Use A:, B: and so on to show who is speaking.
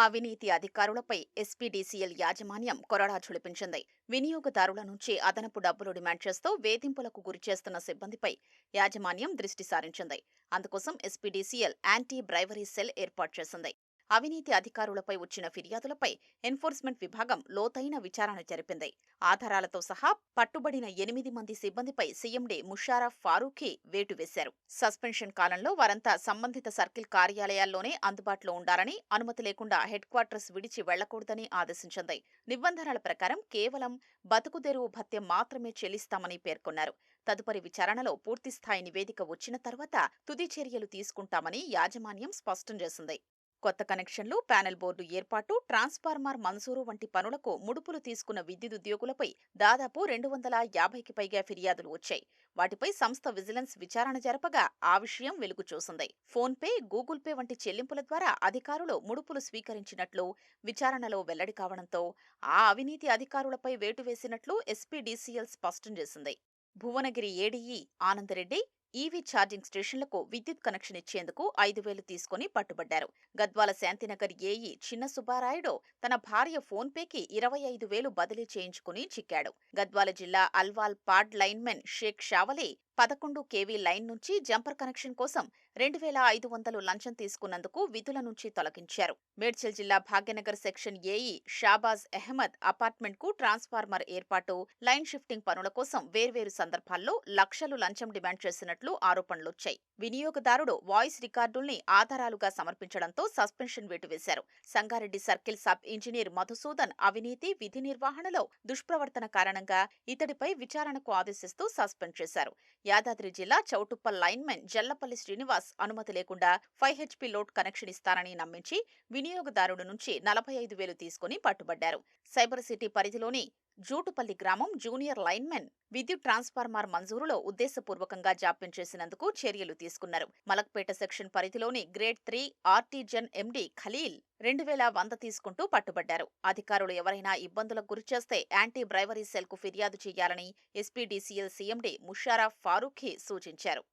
A: అవినీతి అధికారులపై ఎస్పీడీసీఎల్ యాజమాన్యం కొరడా ఝుళిపించింది. వినియోగదారుల నుంచి అదనపు డబ్బులు డిమాండ్ చేస్తూ వేధింపులకు గురిచేస్తున్న సిబ్బందిపై యాజమాన్యం దృష్టి సారించింది. అందుకోసం ఎస్పీడీసీఎల్ యాంటీ బ్రైవరీ సెల్ ఏర్పాటు చేసింది. అవినీతి అధికారులపై వచ్చిన ఫిర్యాదులపై ఎన్ఫోర్స్మెంట్ విభాగం లోతైన విచారణ జరిపింది. ఆధారాలతో సహా పట్టుబడిన 8 మంది సిబ్బందిపై సీఎండీ ముషారఫ్ ఫారూఖీ వేటు వేశారు. సస్పెన్షన్ కాలంలో వారంతా సంబంధిత సర్కిల్ కార్యాలయాల్లోనే అందుబాటులో ఉండాలని, అనుమతి లేకుండా హెడ్ క్వార్టర్స్ విడిచి వెళ్లకూడదని ఆదేశించింది. నిబంధనల ప్రకారం కేవలం బతుకుదెరువు భత్యం మాత్రమే చెల్లిస్తామని పేర్కొన్నారు. తదుపరి విచారణలో పూర్తిస్థాయి నివేదిక వచ్చిన తర్వాత తుది చర్యలు తీసుకుంటామని యాజమాన్యం స్పష్టం చేసింది. కొత్త కనెక్షన్లు, ప్యానెల్ బోర్డు ఏర్పాటు, ట్రాన్స్ఫార్మర్ మంజూరు వంటి పనులకు ముడుపులు తీసుకున్న విద్యుదుద్యోగులపై దాదాపు 250కి పైగా ఫిర్యాదులు వచ్చాయి. వాటిపై సంస్థ విజిలెన్స్ విచారణ జరపగా ఆ విషయం వెలుగు చూసింది. ఫోన్పే, గూగుల్ పే వంటి చెల్లింపుల ద్వారా అధికారులు ముడుపులు స్వీకరించినట్లు విచారణలో వెల్లడి కావడంతో ఆ అవినీతి అధికారులపై వేటు వేసినట్లు ఎస్పీడీసీఎల్ స్పష్టం చేసింది. Bhuvanagiri ADE Anand Reddy EV charging స్టేషన్లకు విద్యుత్ కనెక్షన్ ఇచ్చేందుకు 5,000 తీసుకుని పట్టుబడ్డారు. గద్వాల శాంతినగర్ ఏఈ చిన్న సుబ్బారాయుడు తన భార్య ఫోన్పేకి 25,000 బదిలీ చేయించుకుని చిక్కాడు. గద్వాల జిల్లా Alwalpad lineman Shaik Shavali 11 KV line నుంచి జంపర్ కనెక్షన్ కోసం 2,500 లంచం తీసుకున్నందుకు విధుల నుంచి తొలగించారు. మేడ్చల్ జిల్లా Bhagyanagar section AE Shahbaz Ahmed apartment కు ట్రాన్స్ఫార్మర్ ఏర్పాటు, లైన్ షిఫ్టింగ్ పనుల కోసం వేర్వేరు సందర్భాల్లో లక్షలు లంచం డిమాండ్ చేసినట్లు ఆరోపణలొచ్చాయి. వినియోగదారుడు వాయిస్ రికార్డుల్ని ఆధారాలుగా సమర్పించడంతో సస్పెన్షన్ వేటు వేశారు. Sangareddy circle sub engineer Madhusudan అవినీతి, విధి నిర్వహణలో దుష్ప్రవర్తన కారణంగా ఇతడిపై విచారణకు ఆదేశిస్తూ సస్పెండ్ చేశారు. యాదాద్రి జిల్లా చౌటుప్పల్ లైన్మెన్ జల్లపల్లి శ్రీనివాస్ అనుమతి లేకుండా 5 HP లోడ్ కనెక్షన్ ఇస్తానని నమ్మించి వినియోగదారుడు నుంచి 45,000 తీసుకుని పట్టుబడ్డారు. సైబర్ సిటీ పరిధిలోని జూటుపల్లి గ్రామం జూనియర్ లైన్మెన్ విద్యుత్ ట్రాన్స్ఫార్మర్ మంజూరులో ఉద్దేశపూర్వకంగా జాప్యం చేసినందుకు చర్యలు తీసుకున్నారు. మలక్పేట సెక్షన్ పరిధిలోని గ్రేడ్ 3 ఆర్టీజన్ ఎండీ ఖలీల్ 2,100 తీసుకుంటూ పట్టుబడ్డారు. అధికారులు ఎవరైనా ఇబ్బందులకు గురిచేస్తే యాంటీ బ్రైవరీ సెల్ కు ఫిర్యాదు చేయాలని ఎస్పీడీసీఎల్ సీఎండీ ముషారఫ్ ఫారూఖీ సూచించారు.